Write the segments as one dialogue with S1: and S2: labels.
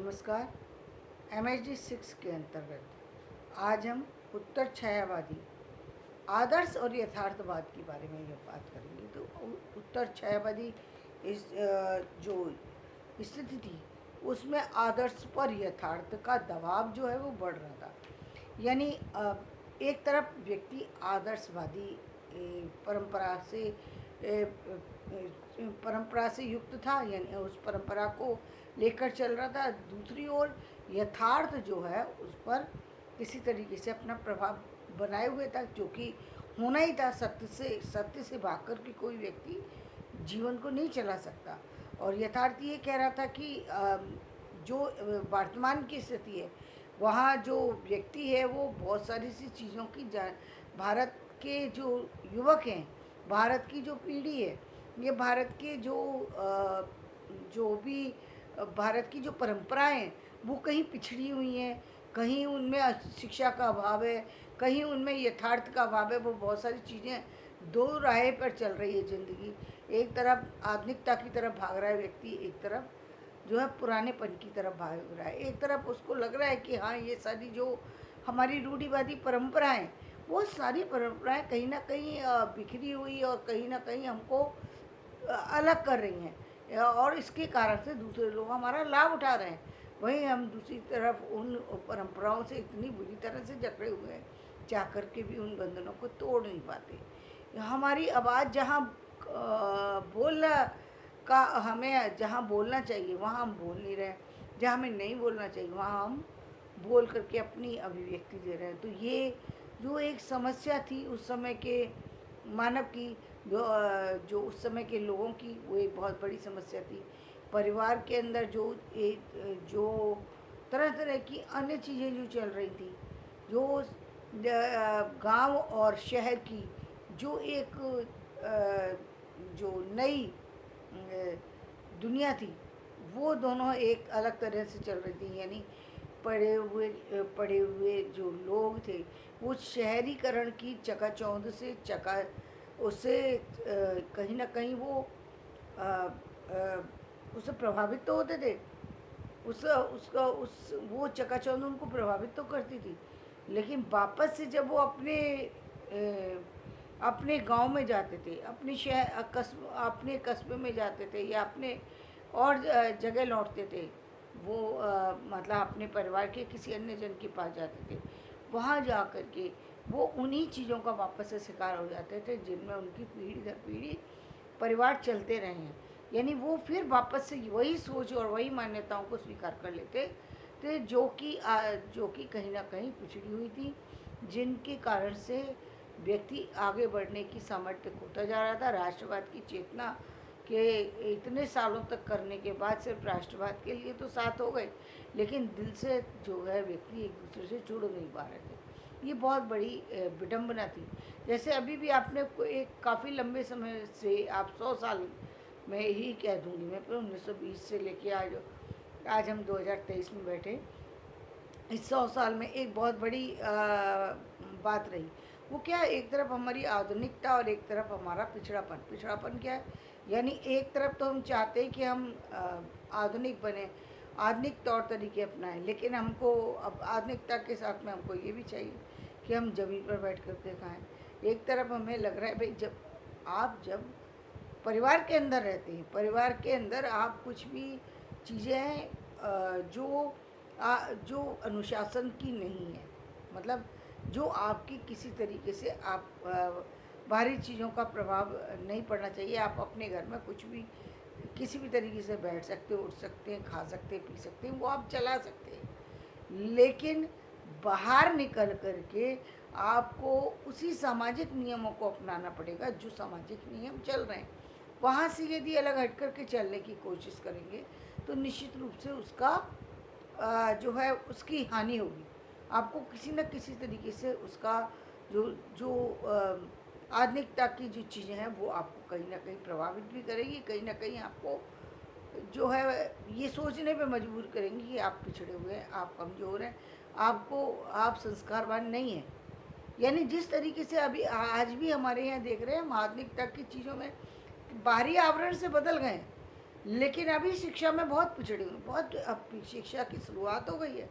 S1: नमस्कार। MHD 6 के अंतर्गत आज हम उत्तर छायावादी आदर्श और यथार्थवाद के बारे में ये बात करेंगे। तो उत्तर छायावादी इस जो स्थिति थी उसमें आदर्श पर यथार्थ का दबाव जो है वो बढ़ रहा था। यानी एक तरफ व्यक्ति आदर्शवादी परंपरा से युक्त था, यानी उस परंपरा को लेकर चल रहा था। दूसरी ओर यथार्थ जो है उस पर किसी तरीके से अपना प्रभाव बनाए हुए था, जो कि होना ही था। सत्य से भागकर के कोई व्यक्ति जीवन को नहीं चला सकता। और यथार्थ ये कह रहा था कि जो वर्तमान की स्थिति है वहाँ जो व्यक्ति है वो बहुत सारी सी चीज़ों की भारत के जो युवक हैं, भारत की जो पीढ़ी है, ये भारत के जो भी भारत की जो परंपराएं हैं वो कहीं पिछड़ी हुई हैं, कहीं उनमें शिक्षा का अभाव है, कहीं उनमें यथार्थ का अभाव है। वो बहुत सारी चीज़ें दो राह पर चल रही है ज़िंदगी। एक तरफ आधुनिकता की तरफ भाग रहा है व्यक्ति, एक तरफ जो है पुरानेपन की तरफ भाग रहा है। एक तरफ उसको लग रहा है कि हाँ, ये सारी जो हमारी रूढ़िवादी परंपराएं, वो सारी परंपराएं कहीं ना कहीं बिखरी हुई और कहीं ना कहीं हमको अलग कर रही हैं, और इसके कारण से दूसरे लोग हमारा लाभ उठा रहे हैं। वहीं हम दूसरी तरफ उन परंपराओं से इतनी बुरी तरह से जकड़े हुए हैं, चाह कर के भी उन बंधनों को तोड़ नहीं पाते। हमारी आवाज़ जहाँ बोलना का हमें जहाँ बोलना चाहिए वहाँ हम बोल नहीं रहे, जहाँ हमें नहीं बोलना चाहिए वहाँ हम बोल करके अपनी अभिव्यक्ति दे रहे हैं। तो ये जो एक समस्या थी उस समय के मानव की, जो उस समय के लोगों की, वो एक बहुत बड़ी समस्या थी। परिवार के अंदर जो तरह तरह की अन्य चीज़ें जो चल रही थी, जो गांव और शहर की जो एक जो नई दुनिया थी, वो दोनों एक अलग तरह से चल रही थी। यानी पढ़े हुए जो लोग थे वो शहरीकरण की चकाचौंध से उससे कहीं ना कहीं वो उससे प्रभावित तो होते थे। वो चकाचौंध उनको प्रभावित तो करती थी, लेकिन वापस से जब वो अपने गांव में जाते थे, अपने कस्बे में जाते थे, या अपने और जगह लौटते थे, वो मतलब अपने परिवार के किसी अन्य जन के पास जाते थे, वहाँ जा कर के वो उन्हीं चीज़ों का वापस से शिकार हो जाते थे जिनमें उनकी पीढ़ी दर पीढ़ी परिवार चलते रहे हैं। यानी वो फिर वापस से वही सोच और वही मान्यताओं को स्वीकार कर लेते थे जो कि कहीं ना कहीं पिछड़ी हुई थी, जिनके कारण से व्यक्ति आगे बढ़ने की सामर्थ्य खोता जा रहा था। राष्ट्रवाद की चेतना के इतने सालों तक करने के बाद सिर्फ राष्ट्रवाद के लिए तो साथ हो गए, लेकिन दिल से जो है व्यक्ति एक दूसरे से जुड़ नहीं पा रहे थे। ये बहुत बड़ी विडंबना थी। जैसे अभी भी आपने एक काफ़ी लंबे समय से, आप 100 साल में ही कह दूँगी मैं, पर 1920 से लेके आज हम 2023 में बैठे, इस 100 साल में एक बहुत बड़ी बात रही। वो क्या, एक तरफ हमारी आधुनिकता और एक तरफ हमारा पिछड़ापन क्या है। यानी एक तरफ तो हम चाहते हैं कि हम आधुनिक बने, आधुनिक तौर तरीके अपनाएं, लेकिन हमको अब आधुनिकता के साथ में हमको ये भी चाहिए कि हम ज़मीन पर बैठ कर के खाएँ। एक तरफ हमें लग रहा है भाई, जब परिवार के अंदर रहते हैं, परिवार के अंदर आप कुछ भी चीज़ें हैं जो अनुशासन की नहीं है, मतलब जो आपकी किसी तरीके से बाहरी चीज़ों का प्रभाव नहीं पड़ना चाहिए। आप अपने घर में कुछ भी किसी भी तरीके से बैठ सकते हो, उठ सकते हैं, खा सकते हैं, पी सकते हैं, वो आप चला सकते हैं। लेकिन बाहर निकल कर के आपको उसी सामाजिक नियमों को अपनाना पड़ेगा जो सामाजिक नियम चल रहे हैं। वहाँ से यदि अलग हट कर के चलने की कोशिश करेंगे तो निश्चित रूप से उसका जो है उसकी हानि होगी। आपको किसी न किसी तरीके से उसका जो आधुनिकता की जो चीज़ें हैं वो आपको कहीं ना कहीं प्रभावित भी करेगी, कहीं ना कहीं आपको जो है ये सोचने पे मजबूर करेंगी कि आप पिछड़े हुए हैं, आप कमज़ोर हैं, आप संस्कारवान नहीं हैं। यानी जिस तरीके से अभी आज भी हमारे यहाँ देख रहे हैं, हम आधुनिकता की चीज़ों में बाहरी आवरण से बदल गए हैं, लेकिन अभी शिक्षा में बहुत पिछड़ी हुई, बहुत। अब शिक्षा की शुरुआत हो गई है,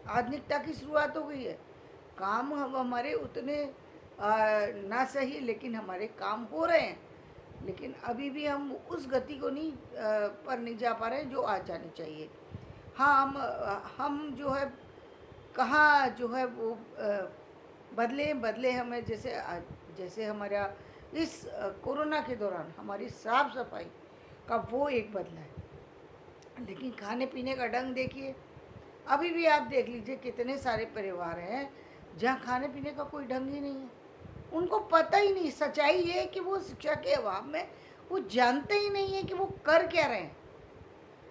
S1: आधुनिकता की शुरुआत हो गई है। काम हम हमारे उतने ना सही, लेकिन हमारे काम हो रहे हैं। लेकिन अभी भी हम उस गति को नहीं पर नहीं जा पा रहे हैं जो आज जानी चाहिए। हाँ, हम जो है कहाँ जो है वो बदले बदले हमें, जैसे हमारा इस कोरोना के दौरान हमारी साफ सफाई का वो एक बदला है। लेकिन खाने पीने का ढंग देखिए, अभी भी आप देख लीजिए कितने सारे परिवार हैं जहाँ खाने पीने का कोई ढंग ही नहीं है। उनको पता ही नहीं, सच्चाई ये है कि वो शिक्षा के अभाव में वो जानते ही नहीं है कि वो कर क्या रहे हैं।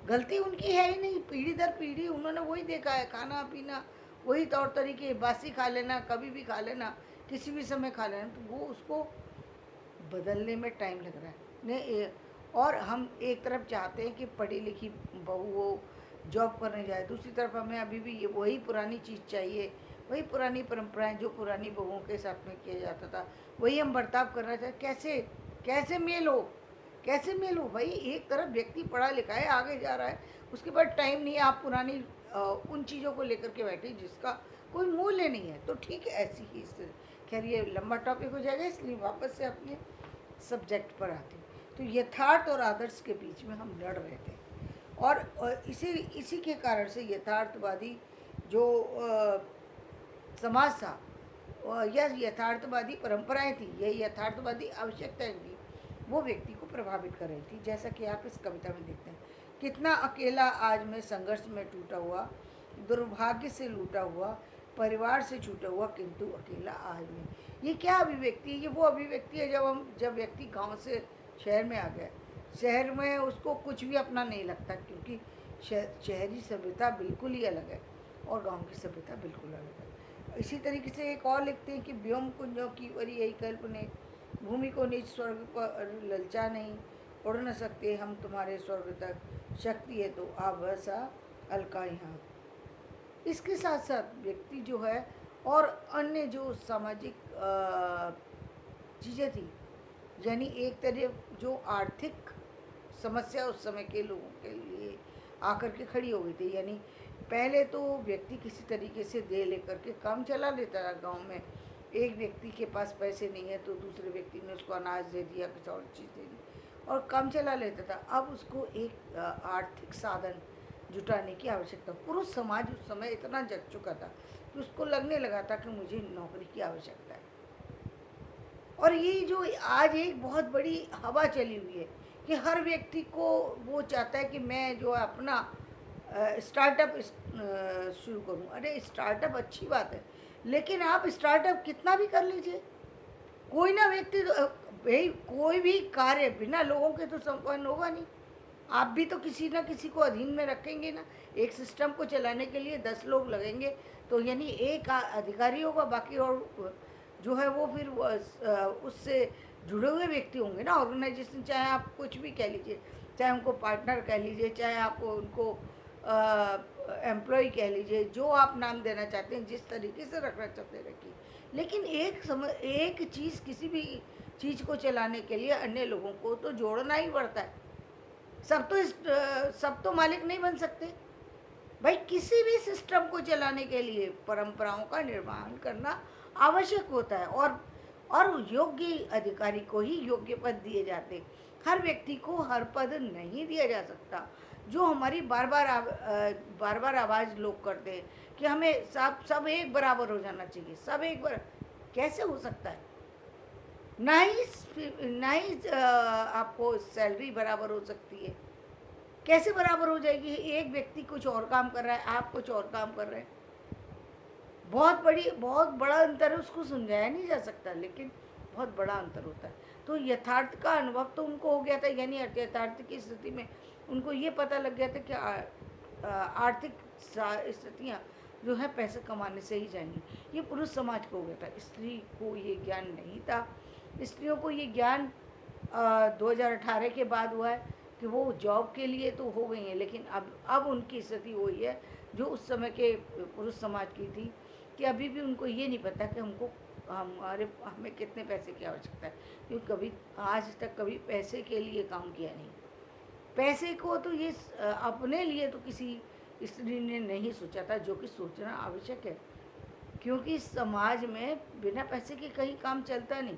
S1: गलती उनकी है ही नहीं, पीढ़ी दर पीढ़ी उन्होंने वही देखा है, खाना पीना वही तौर तरीके, बासी खा लेना, कभी भी खा लेना, किसी भी समय खा लेना। तो वो उसको बदलने में टाइम लग रहा है ने। और हम एक तरफ चाहते हैं कि पढ़ी लिखी बहू हो, जॉब करने जाए, दूसरी तरफ हमें अभी भी ये वही पुरानी चीज़ चाहिए, वही पुरानी परंपराएं जो पुरानी बहुओं के साथ में किया जाता था, वही हम बर्ताव करना चाहते। कैसे कैसे मेल हो, कैसे मेल हो भाई? एक तरफ व्यक्ति पढ़ा लिखा है, आगे जा रहा है, उसके पास टाइम नहीं है, आप पुरानी उन चीज़ों को लेकर के बैठे जिसका कोई मूल्य नहीं है। तो ठीक है, ऐसी ही स्थिति। खैर, ये लंबा टॉपिक हो जाएगा, इसलिए वापस से अपने सब्जेक्ट पर आते हैं। तो यथार्थ और आदर्श के बीच में हम लड़ रहे थे, और इसी के कारण से यथार्थवादी जो समाज था, यह यथार्थवादी परंपराएं थी, यह यथार्थवादी आवश्यकताएं थी, वो व्यक्ति को प्रभावित कर रही थी। जैसा कि आप इस कविता में देखते हैं, कितना अकेला आज मैं संघर्ष में टूटा हुआ, दुर्भाग्य से लूटा हुआ, परिवार से छूटा हुआ, किंतु अकेला आज मैं। ये क्या अभिव्यक्ति है? ये वो अभिव्यक्ति है जब व्यक्ति गांव से शहर में आ गया। शहर में उसको कुछ भी अपना नहीं लगता, क्योंकि शहरी सभ्यता बिल्कुल ही अलग है और गांव की सभ्यता बिल्कुल अलग है। इसी तरीके से एक और लिखते हैं कि व्योम कुंजों की वरी यही कल्पने, भूमि को निज स्वर्ग पर ललचा नहीं, उड़ न सकते हम तुम्हारे स्वर्ग तक, शक्ति है तो आप सा अलका यहाँ। इसके साथ साथ व्यक्ति जो है और अन्य जो सामाजिक चीज़ें थी, यानी एक तरह जो आर्थिक समस्या उस समय के लोगों के लिए आकर के खड़ी हो गई थी। यानी पहले तो व्यक्ति किसी तरीके से दे लेकर के काम चला लेता था गांव में। एक व्यक्ति के पास पैसे नहीं है तो दूसरे व्यक्ति ने उसको अनाज दे दिया, कुछ और चीज़ दे दी और काम चला लेता था। अब उसको एक आर्थिक साधन जुटाने की आवश्यकता। पुरुष समाज उस समय इतना जग चुका था कि उसको लगने लगा था कि मुझे नौकरी की आवश्यकता है। और ये जो आज एक बहुत बड़ी हवा चली हुई है कि हर व्यक्ति को वो चाहता है कि मैं जो है अपना स्टार्टअप शुरू करूं। अरे स्टार्टअप अच्छी बात है, लेकिन आप स्टार्टअप कितना भी कर लीजिए, कोई ना व्यक्ति भाई कोई भी कार्य बिना लोगों के तो संपन्न होगा नहीं। आप भी तो किसी ना किसी को अधीन में रखेंगे ना। एक सिस्टम को चलाने के लिए 10 लोग लगेंगे, तो यानी एक अधिकारी होगा, बाकी और जो है वो फिर उससे जुड़े हुए व्यक्ति होंगे ना। ऑर्गेनाइजेशन चाहे आप कुछ भी कह लीजिए, चाहे उनको पार्टनर कह लीजिए, चाहे आप उनको एम्प्लॉय कह लीजिए, जो आप नाम देना चाहते हैं, जिस तरीके से रखना चाहते हैं रखिए। लेकिन एक चीज़, किसी भी चीज़ को चलाने के लिए अन्य लोगों को तो जोड़ना ही पड़ता है। सब तो मालिक नहीं बन सकते भाई। किसी भी सिस्टम को चलाने के लिए परंपराओं का निर्माण करना आवश्यक होता है, और योग्य अधिकारी को ही योग्य पद दिए जाते। हर व्यक्ति को हर पद नहीं दिया जा सकता। जो हमारी बार बार आवाज़ लोग करते हैं कि हमें सब एक बराबर हो जाना चाहिए, सब एक बराबर, कैसे हो सकता है? ना ही आपको सैलरी बराबर हो सकती है। कैसे बराबर हो जाएगी? एक व्यक्ति कुछ और काम कर रहा है, आप कुछ और काम कर रहे हैं। बहुत बड़ा अंतर है, उसको समझाया नहीं जा सकता, लेकिन बहुत बड़ा अंतर होता है। तो यथार्थ का अनुभव तो उनको हो गया था, यानी यथार्थ की स्थिति में उनको ये पता लग गया था कि आर्थिक स्थितियाँ जो है पैसे कमाने से ही जाएंगी। ये पुरुष समाज को हो गया था, स्त्री को ये ज्ञान नहीं था। स्त्रियों को ये ज्ञान 2018 के बाद हुआ है कि वो जॉब के लिए तो हो गई हैं, लेकिन अब उनकी स्थिति वही है जो उस समय के पुरुष समाज की थी, कि अभी भी उनको ये नहीं पता कि हमें कितने पैसे की आवश्यकता है, क्योंकि कभी आज तक कभी पैसे के लिए काम किया नहीं। पैसे को तो ये अपने लिए तो किसी स्त्री ने नहीं सोचा था, जो कि सोचना आवश्यक है, क्योंकि समाज में बिना पैसे के कहीं काम चलता नहीं।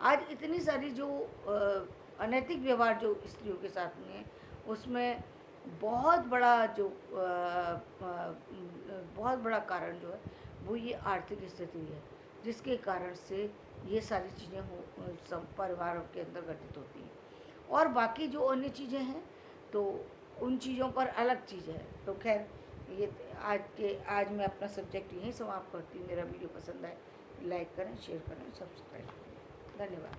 S1: आज इतनी सारी जो अनैतिक व्यवहार जो स्त्रियों के साथ में है, उसमें बहुत बड़ा जो बहुत बड़ा कारण जो है वो ये आर्थिक स्थिति है, जिसके कारण से ये सारी चीज़ें हो सब परिवारों के अंदर घटित होती हैं। और बाकी जो अन्य चीज़ें हैं तो उन चीज़ों पर अलग चीज़ है। तो खैर ये आज मैं अपना सब्जेक्ट यहीं समाप्त करती हूँ। मेरा वीडियो पसंद आए लाइक करें, शेयर करें, सब्सक्राइब करें। धन्यवाद।